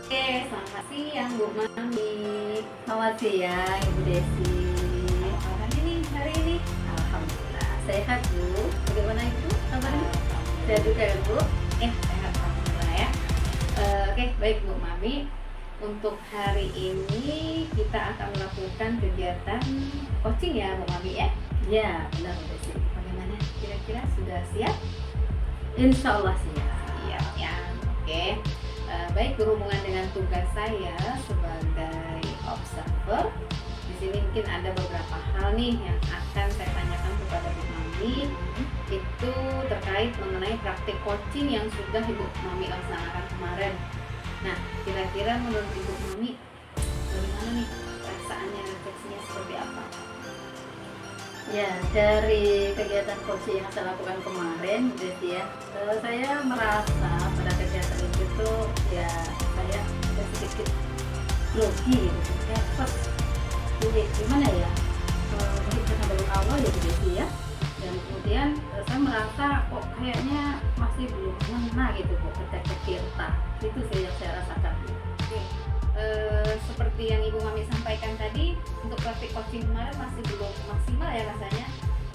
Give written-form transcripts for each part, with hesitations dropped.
Oke, selamat siang Bu Mami. Selamat siang Ibu Desi. Apa kabarnya nih hari ini? Alhamdulillah sehat Bu. Bagaimana Ibu kabarnya? Sehat Alhamdulillah. juga ya Bu? Sehat alhamdulillah ya. Oke, baik Bu Mami. Untuk hari ini kita akan melakukan kegiatan coaching ya Bu Mami ya. Ya benar Bu Desi. Bagaimana? Kira-kira sudah siap? Insya Allah siap. Siap ya. Oke. Baik, berhubungan dengan tugas saya sebagai observer. Di sini mungkin ada beberapa hal nih yang akan saya tanyakan kepada Bu Mami. Itu terkait mengenai praktik coaching yang sudah Ibu Mami laksanakan kemarin. Nah, kira-kira menurut Ibu Mami bagaimana nih perasaannya, refleksinya seperti apa? Ya, dari kegiatan coaching yang saya lakukan kemarin Bu Desi ya, saya merasa pada kegiatan itu tuh ya saya ada sedikit grogi gitu, nervous. Jadi gimana ya? Mungkin karena baru awal ya Bu Desi ya. Dan kemudian saya merasa kok kayaknya masih belum ngena gitu kok ketika kita itu sih yang saya rasakan. Oke. Seperti yang Ibu Mami sampaikan tadi, untuk praktik coaching kemarin masih belum maksimal ya rasanya,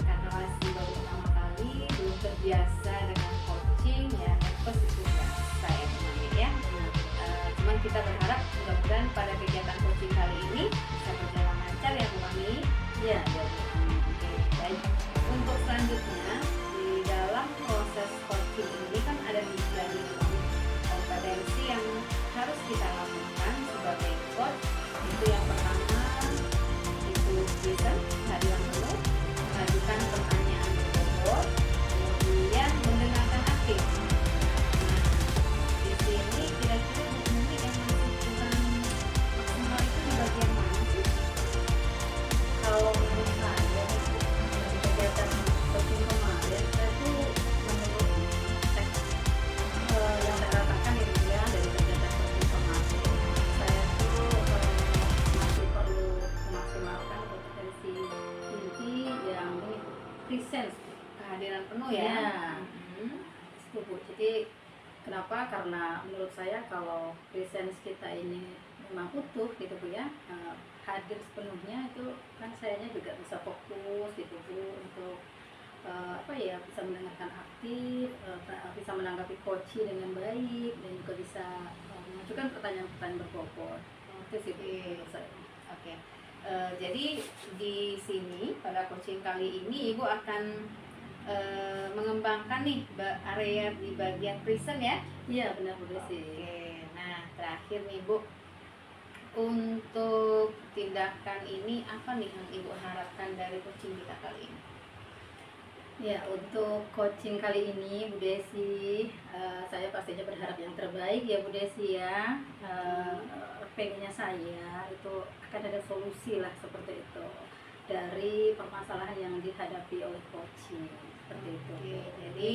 karena masih baru pertama kali, belum terbiasa dengan coaching ya, nervous itu biasa ya Bu Mami ya. Cuman kita berharap mudah-mudahan pada kegiatan coaching kali ini bisa berjalan lancar ya Bu Mami. Ya, ya Bu. Oke, baik. Untuk selanjutnya di dalam proses coaching ini kan ada tiga nih Bu Mami, kompetensi yang harus kita lakukan sebagai coach. Itu yang pertama itu listen, kehadiran penuh, mengajukan pertanyaan berbobot, kemudian mendengarkan aktif. Nah, di sini kira-kira Bu Mami yang masih kurang maksimal itu di bagian mana sih? Kalau menurut saya dari kegiatan coaching kemarin saya tuh menurut teks yang saya rasakan itu ya dari kegiatan coaching kemarin saya tuh masih perlu memaksimalkan kompetensi inti yang ini presence. Kehadiran penuh ya. Ya, Mhm. itu Bu. Jadi kenapa? Karena menurut saya kalau presence kita ini memang utuh gitu Bu ya, hadir sepenuhnya itu kan sayanya juga bisa fokus gitu Bu untuk apa ya, bisa mendengarkan aktif, bisa menanggapi coaching dengan baik dan juga bisa mengajukan pertanyaan-pertanyaan berbobot. Itu sih Bu menurut saya. Oke. Jadi di sini pada coaching kali ini Ibu akan mengembangkan nih area di bagian present ya. Iya benar Bu Desi. Oke. Nah, terakhir nih Bu, untuk tindakan ini apa nih yang Ibu harapkan dari coaching kita kali ini? Ya, untuk coaching kali ini Bu Desi, saya pastinya berharap yang terbaik ya Bu Desi ya. Pengennya saya itu akan ada solusi lah seperti itu dari permasalahan yang dihadapi oleh coaching seperti itu. Oke, jadi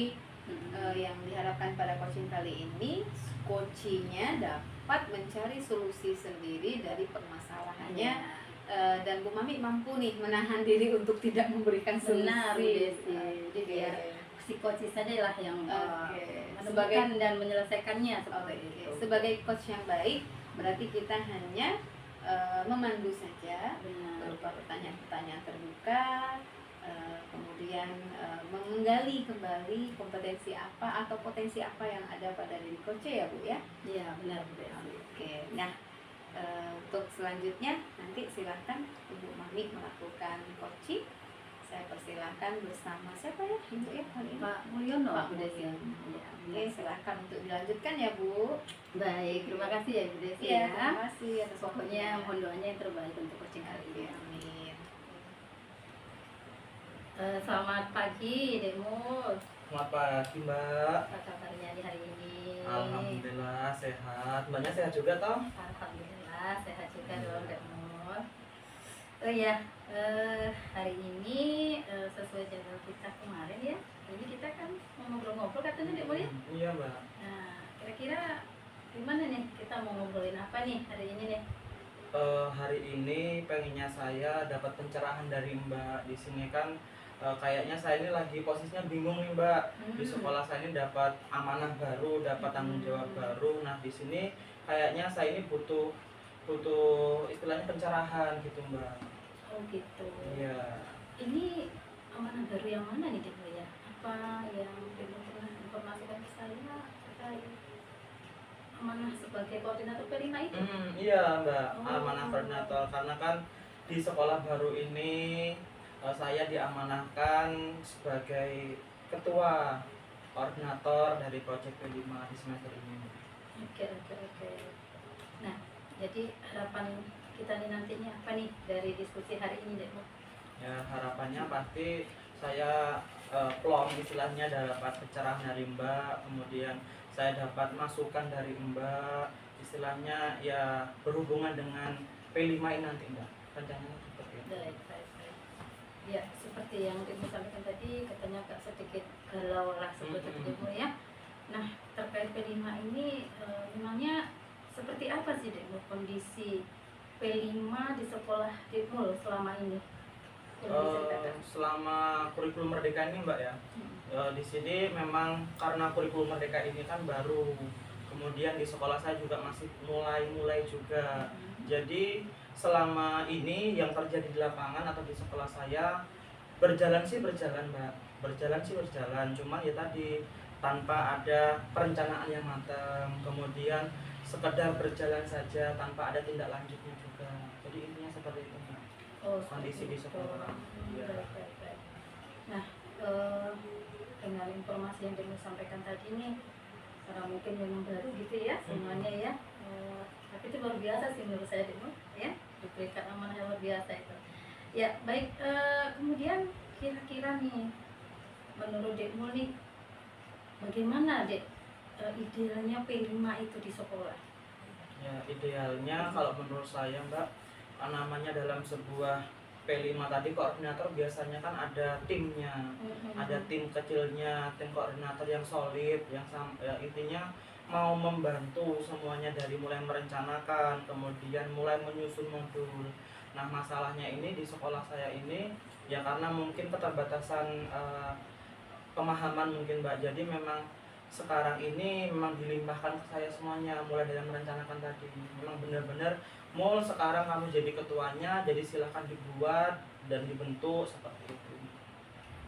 yang diharapkan pada coaching kali ini, coachingnya dapat mencari solusi sendiri dari permasalahannya. Dan Bu Mami mampu nih menahan diri untuk tidak memberikan solusi. Benar Bu Desi. Jadi Oke. biar si coach saja lah yang Oke. menemukan dan menyelesaikannya seperti Oke. itu. Sebagai coach yang baik, berarti kita hanya memandu saja Benar. berupa pertanyaan-pertanyaan terbuka, kemudian menggali kembali kompetensi apa atau potensi apa yang ada pada diri coach ya Bu ya. Iya benar Bu Desi. Oke, nah untuk selanjutnya nanti silahkan Ibu Mami melakukan coaching. Saya persilahkan bersama siapa ya Ibu ya kali ini? Pak Mulyono Pak Bu Desi. Mulyono. Iya, Oke, benar. silahkan untuk dilanjutkan ya Bu. Baik, terima kasih ya Bu Desi Iya, ya. terima kasih atas Pokoknya waktunya. mohon doanya yang terbaik untuk coaching kali Oke, ini. amin. Selamat pagi Demo. Selamat pagi Mbak. Apa kabarnya di hari ini? Alhamdulillah sehat. Mbaknya sehat juga toh? Alhamdulillah sehat juga dong Demo. Oh ya, hari ini sesuai jadwal kita kemarin ya. Jadi kita kan mau ngobrol-ngobrol katanya Demo ya. Iya Mbak. Nah, kira-kira gimana nih kita mau ngobrolin apa nih hari ini nih? Hari ini pengennya saya dapat pencerahan dari Mbak. Di sini kan kayaknya saya ini lagi posisinya bingung nih Mbak. Di sekolah saya ini dapat amanah baru, dapat tanggung jawab baru. Nah di sini kayaknya saya ini butuh butuh istilahnya pencerahan gitu Mbak. Oh gitu. Iya. Ini amanah baru yang mana nih Dek ya? Apa yang Dek pernah informasikan ke saya terkait amanah sebagai koordinator P5 itu? Iya Mbak, Oh. amanah koordinator karena kan di sekolah baru ini saya diamanahkan sebagai ketua koordinator dari proyek P5 di semester ini. Oke. Nah, jadi harapan kita nih nantinya apa nih dari diskusi hari ini Dek? Ya harapannya pasti saya plong istilahnya dapat pencerahan dari Mbak, kemudian saya dapat masukan dari Mbak, istilahnya ya berhubungan dengan P5 ini nanti Mbak, rencananya seperti itu. Baik. Ya, seperti yang Dek sampaikan tadi, katanya agak sedikit galau lah seperti itu Dek ya. Nah, terkait P5 ini memangnya seperti apa sih Dek kondisi P5 di sekolah Dekmul selama ini? Boleh diceritakan? Selama kurikulum merdeka ini Mbak ya, di sini memang karena kurikulum merdeka ini kan baru, kemudian di sekolah saya juga masih mulai juga. Jadi selama ini yang terjadi di lapangan atau di sekolah saya berjalan Mbak, berjalan, cuman ya tadi tanpa ada perencanaan yang matang, kemudian sekedar berjalan saja tanpa ada tindak lanjutnya juga. Jadi intinya seperti itu Mbak. Kondisi di sekolah. Ya. Baik. Nah, dengan informasi yang Dek sampaikan tadi nih, karena mungkin memang baru gitu ya semuanya ya. Tapi itu luar biasa sih menurut saya Dek ya, diberikan amanah yang luar biasa itu. Ya, baik. Kemudian kira-kira nih menurut Dek nih, bagaimana Dek idealnya P5 itu di sekolah? Ya, idealnya kalau menurut saya Mbak, namanya dalam sebuah P5 tadi koordinator biasanya kan ada timnya, ada tim kecilnya, tim koordinator yang solid, yang intinya mau membantu semuanya dari mulai merencanakan, kemudian mulai menyusun modul. Nah masalahnya ini di sekolah saya ini ya karena mungkin keterbatasan pemahaman mungkin Mbak, jadi memang sekarang ini memang dilimpahkan ke saya semuanya, mulai dari merencanakan tadi. Memang benar-benar mall sekarang kamu jadi ketuanya, jadi silahkan dibuat dan dibentuk seperti itu.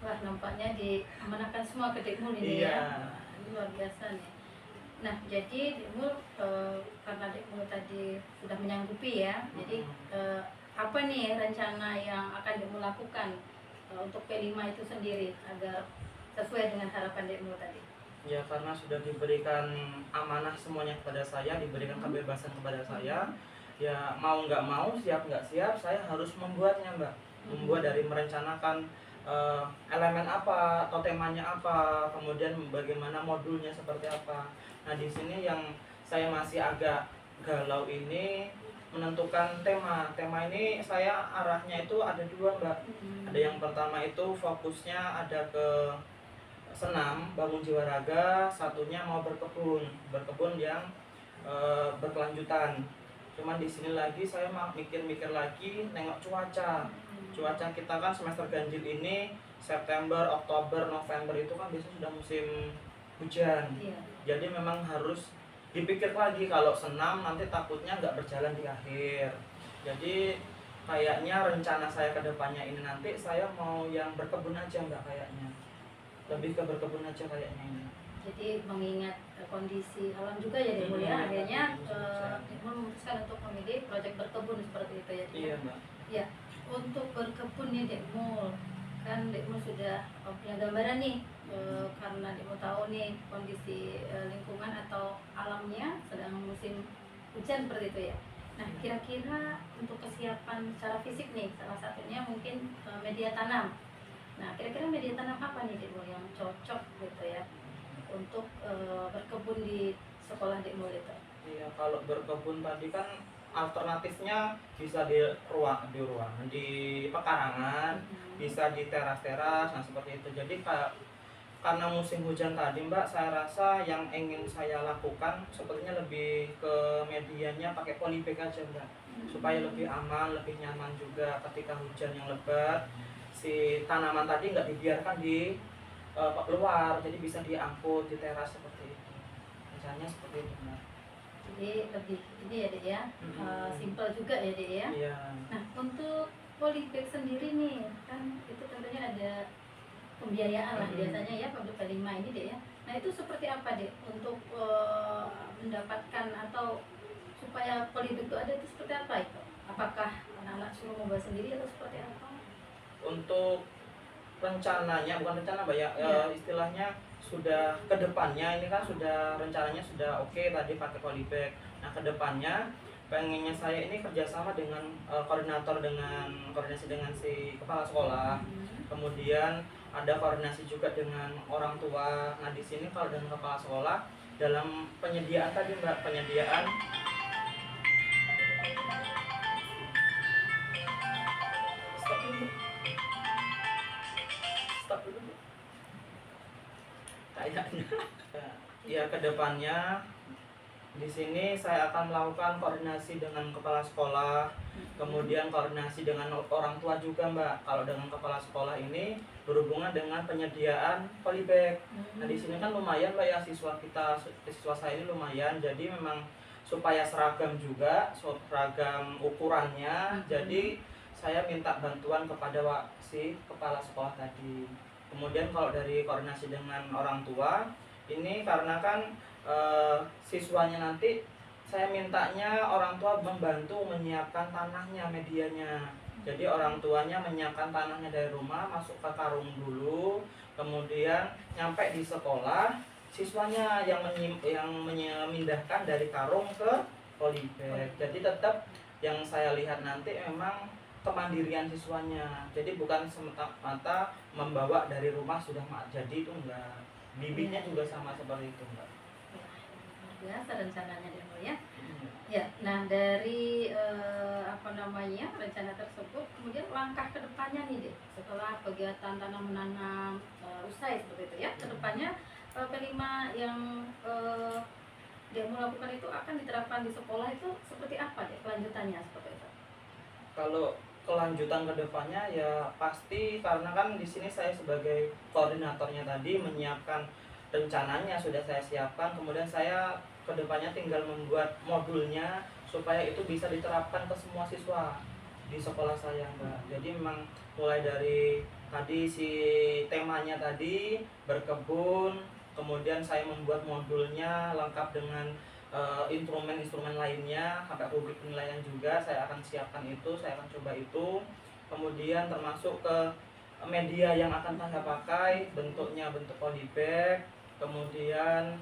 Wah, nampaknya diamanahkan semua ke Dekmul ini Iya. ya. Ini luar biasa nih. Nah, jadi Dekmul karena Dekmul tadi sudah menyanggupi ya. Jadi apa nih rencana yang akan Dekmul lakukan untuk P5 itu sendiri agar sesuai dengan harapan Dekmul tadi? Ya karena sudah diberikan amanah semuanya kepada saya, diberikan kebebasan kepada saya, ya mau nggak mau, siap nggak siap, saya harus membuatnya Mbak. Membuat dari merencanakan elemen apa atau temanya apa, kemudian bagaimana modulnya seperti apa. Nah di sini yang saya masih agak galau ini menentukan tema. Tema ini saya arahnya itu ada dua Mbak. Ada yang pertama itu fokusnya ada ke senam, bangun jiwa raga, satunya mau berkebun yang berkelanjutan. Cuman di sini lagi saya mau mikir-mikir lagi, nengok cuaca. Cuaca kita kan semester ganjil ini September, Oktober, November itu kan biasanya sudah musim hujan. Jadi memang harus dipikir lagi kalau senam nanti takutnya nggak berjalan di akhir. Jadi kayaknya rencana saya ke depannya ini nanti saya mau yang berkebun aja Mbak kayaknya. Lebih ke berkebun aja kayaknya ini. Jadi mengingat kondisi alam juga ya Dekmul ya, akhirnya Dekmul memutuskan untuk memilih proyek berkebun seperti itu ya. Iya Mbak. Ya, untuk berkebun nih Dekmul, kan Dekmul sudah punya gambaran nih karena Dekmul tahu nih kondisi lingkungan atau alamnya sedang musim hujan seperti itu ya. Nah, kira-kira untuk kesiapan secara fisik nih, salah satunya mungkin media tanam. Nah, kira-kira media tanam apa nih Dekmul yang cocok gitu ya untuk berkebun di sekolah Dekmul itu? Iya, kalau berkebun tadi kan alternatifnya bisa di ruangan, di pekarangan, bisa di teras-teras, nah seperti itu. Jadi karena musim hujan tadi Mbak, saya rasa yang ingin saya lakukan sepertinya lebih ke medianya pakai polybag aja Mbak, supaya lebih aman, lebih nyaman juga ketika hujan yang lebat. si tanaman tadi nggak dibiarkan di luar, jadi bisa diangkut di teras seperti itu. Rencananya seperti itu, Mbak. Jadi lebih ini ya Dek ya, simple juga ya Dek ya. Iya. Nah untuk polybag sendiri nih kan itu tentunya ada pembiayaan lah biasanya ya produk P5 ini Dek ya. Nah itu seperti apa Dek untuk mendapatkan atau supaya polybag itu ada itu seperti apa itu? Apakah anak-anak suruh membuat sendiri atau seperti apa? Untuk rencananya, bukan rencana Mbak ya, istilahnya sudah kedepannya ini kan sudah rencananya sudah oke tadi pakai polybag. Nah kedepannya pengennya saya ini kerjasama dengan koordinasi dengan si kepala sekolah, kemudian ada koordinasi juga dengan orang tua. Nah di sini kalau dengan kepala sekolah dalam penyediaan tadi Mbak, penyediaan stop dulu kayaknya ya kedepannya di sini saya akan melakukan koordinasi dengan kepala sekolah, kemudian koordinasi dengan orang tua juga Mbak. Kalau dengan kepala sekolah ini berhubungan dengan penyediaan polybag. Nah di sini kan lumayan Mbak ya, siswa saya ini lumayan, jadi memang supaya seragam juga, seragam ukurannya. Jadi saya minta bantuan kepada si kepala sekolah tadi. Kemudian kalau dari koordinasi dengan orang tua ini karena kan siswanya nanti saya mintanya orang tua membantu menyiapkan tanahnya, medianya. Jadi orang tuanya menyiapkan tanahnya dari rumah, masuk ke karung dulu, kemudian nyampe di sekolah siswanya yang memindahkan dari karung ke polybag. Jadi tetap yang saya lihat nanti memang kemandirian siswanya. Jadi bukan semata-mata membawa dari rumah sudah jadi, itu enggak. Bibitnya juga sama seperti itu Mbak. Biasa rencananya demo ya. Ya, nah dari rencana tersebut, kemudian langkah kedepannya nih deh, setelah kegiatan tanam menanam usai seperti itu ya, kedepannya P5 yang demo lakukan itu akan diterapkan di sekolah itu seperti apa deh kelanjutannya seperti itu? Kalau kelanjutan kedepannya ya pasti karena kan di sini saya sebagai koordinatornya tadi menyiapkan rencananya sudah saya siapkan, kemudian saya kedepannya tinggal membuat modulnya supaya itu bisa diterapkan ke semua siswa di sekolah saya Mbak. Jadi memang mulai dari tadi si temanya tadi berkebun, kemudian saya membuat modulnya lengkap dengan instrumen-instrumen lainnya, sampai rubrik penilaian juga saya akan siapkan itu, saya akan coba itu. Kemudian termasuk ke media yang akan saya pakai, bentuknya bentuk polybag, kemudian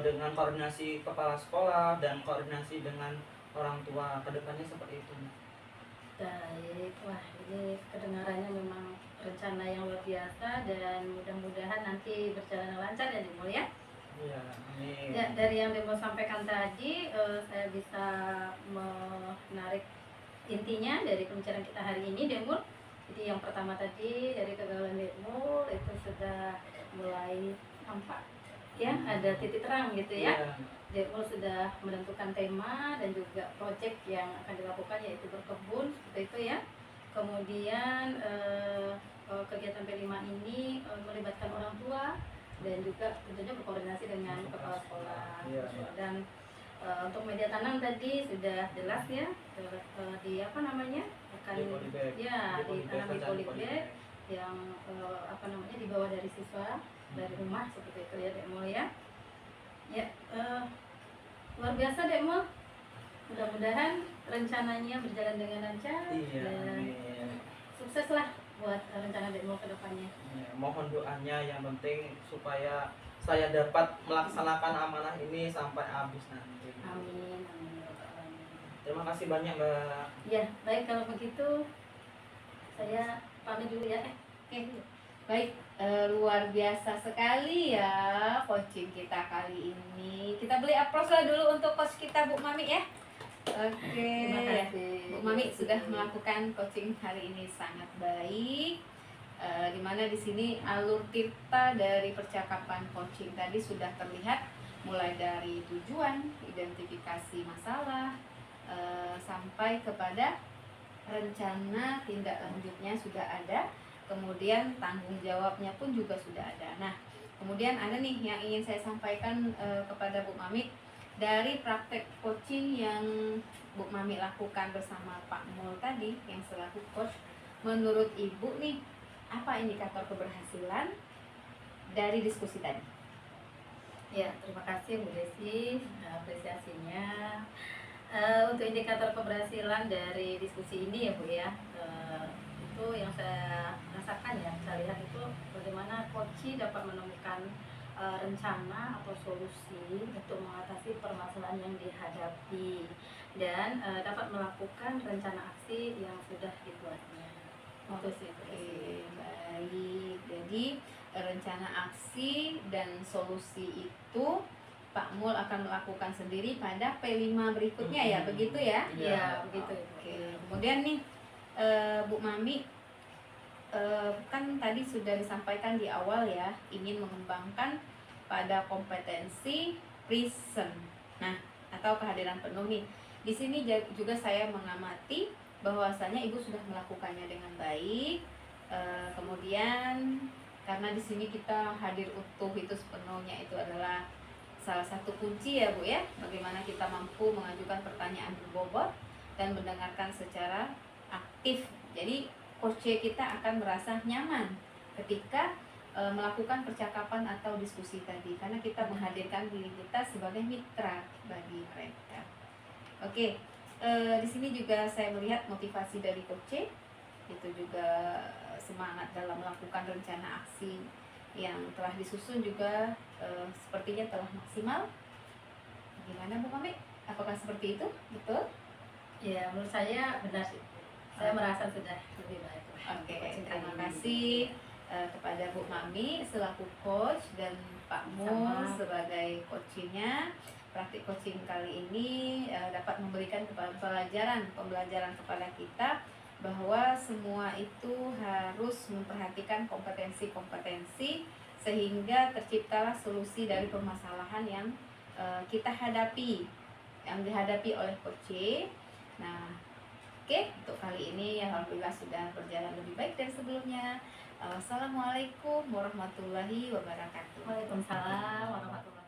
dengan koordinasi kepala sekolah dan koordinasi dengan orang tua, kedepannya seperti itu. Baik, wah ini kedengarannya memang rencana yang luar biasa dan mudah-mudahan nanti berjalan lancar ya Demo ya. Iya, amin. Ya, dari yang Demo sampaikan tadi saya bisa menarik intinya dari pembicaraan kita hari ini Demo. Jadi yang pertama tadi dari kegagalan Demo itu sudah mulai tampak ya, ada titik terang gitu ya. Demo sudah menentukan tema dan juga proyek yang akan dilakukan yaitu berkebun seperti itu ya. Kemudian kegiatan P5 ini melibatkan orang tua dan juga tentunya berkoordinasi dengan kepala sekolah. Dan untuk media tanam tadi sudah jelas ya, di apa namanya akan ditanam di polybag yang dibawa dari siswa dari rumah seperti itu ya Dek Mul ya. Ya, luar biasa Dek Mul. Mudah-mudahan rencananya berjalan dengan lancar dan sukseslah buat rencana Dek Mul ke depannya. Ya, mohon doanya yang penting supaya saya dapat melaksanakan amanah ini sampai habis nanti. Amin, amin. Terima kasih banyak Mbak. Ya, baik kalau begitu saya pamit dulu ya. Baik, luar biasa sekali ya coaching kita kali ini. Kita beli aplaus lah dulu untuk coach kita Bu Mami ya. Oke, Terima kasih. Bu Mami sudah melakukan coaching hari ini sangat baik. Dimana di sini alur Tirta dari percakapan coaching tadi sudah terlihat, mulai dari tujuan, identifikasi masalah, sampai kepada rencana tindak lanjutnya sudah ada. kemudian tanggung jawabnya pun juga sudah ada. Nah, kemudian ada nih yang ingin saya sampaikan kepada Bu Mami dari praktek coaching yang Bu Mami lakukan bersama Pak Mul tadi yang selaku coach. Menurut Ibu nih, apa indikator keberhasilan dari diskusi tadi? Ya, terima kasih Bu Desi apresiasinya. Untuk indikator keberhasilan dari diskusi ini ya Bu ya, itu yang saya rasakan ya, saya lihat itu bagaimana coach dapat menemukan rencana atau solusi untuk mengatasi permasalahan yang dihadapi dan dapat melakukan rencana aksi yang sudah dibuatnya. Itu sih Bu Desi. Baik. Jadi rencana aksi dan solusi itu Pak Mul akan melakukan sendiri pada P5 berikutnya ya, begitu ya? Iya, begitu. Oke. Kemudian nih Bu Mami, kan tadi sudah disampaikan di awal ya, ingin mengembangkan pada kompetensi present. Nah, atau kehadiran penuh nih. Di sini juga saya mengamati bahwasanya Ibu sudah melakukannya dengan baik. Kemudian karena di sini kita hadir utuh itu sepenuhnya itu adalah salah satu kunci ya Bu ya, bagaimana kita mampu mengajukan pertanyaan berbobot dan mendengarkan secara aktif. Jadi coach kita akan merasa nyaman ketika melakukan percakapan atau diskusi tadi, karena kita menghadirkan diri kita sebagai mitra bagi mereka. Oke, di sini juga saya melihat motivasi dari coach itu juga semangat dalam melakukan rencana aksi yang telah disusun juga sepertinya telah maksimal. Gimana Bu Mami? Apakah seperti itu? Betul? Ya, menurut saya benar sih. Saya merasa sudah lebih baik. Oke, terima kasih kepada Bu Mami selaku coach dan Pak Mul sebagai coachingnya. Praktik coaching kali ini dapat memberikan pembelajaran kepada kita bahwa semua itu harus memperhatikan kompetensi-kompetensi sehingga terciptalah solusi dari permasalahan yang kita hadapi, yang dihadapi oleh coach. Nah, oke, untuk kali ini alhamdulillah sudah berjalan lebih baik dari sebelumnya. Assalamualaikum warahmatullahi wabarakatuh. Waalaikumsalam warahmatullahi wabarakatuh.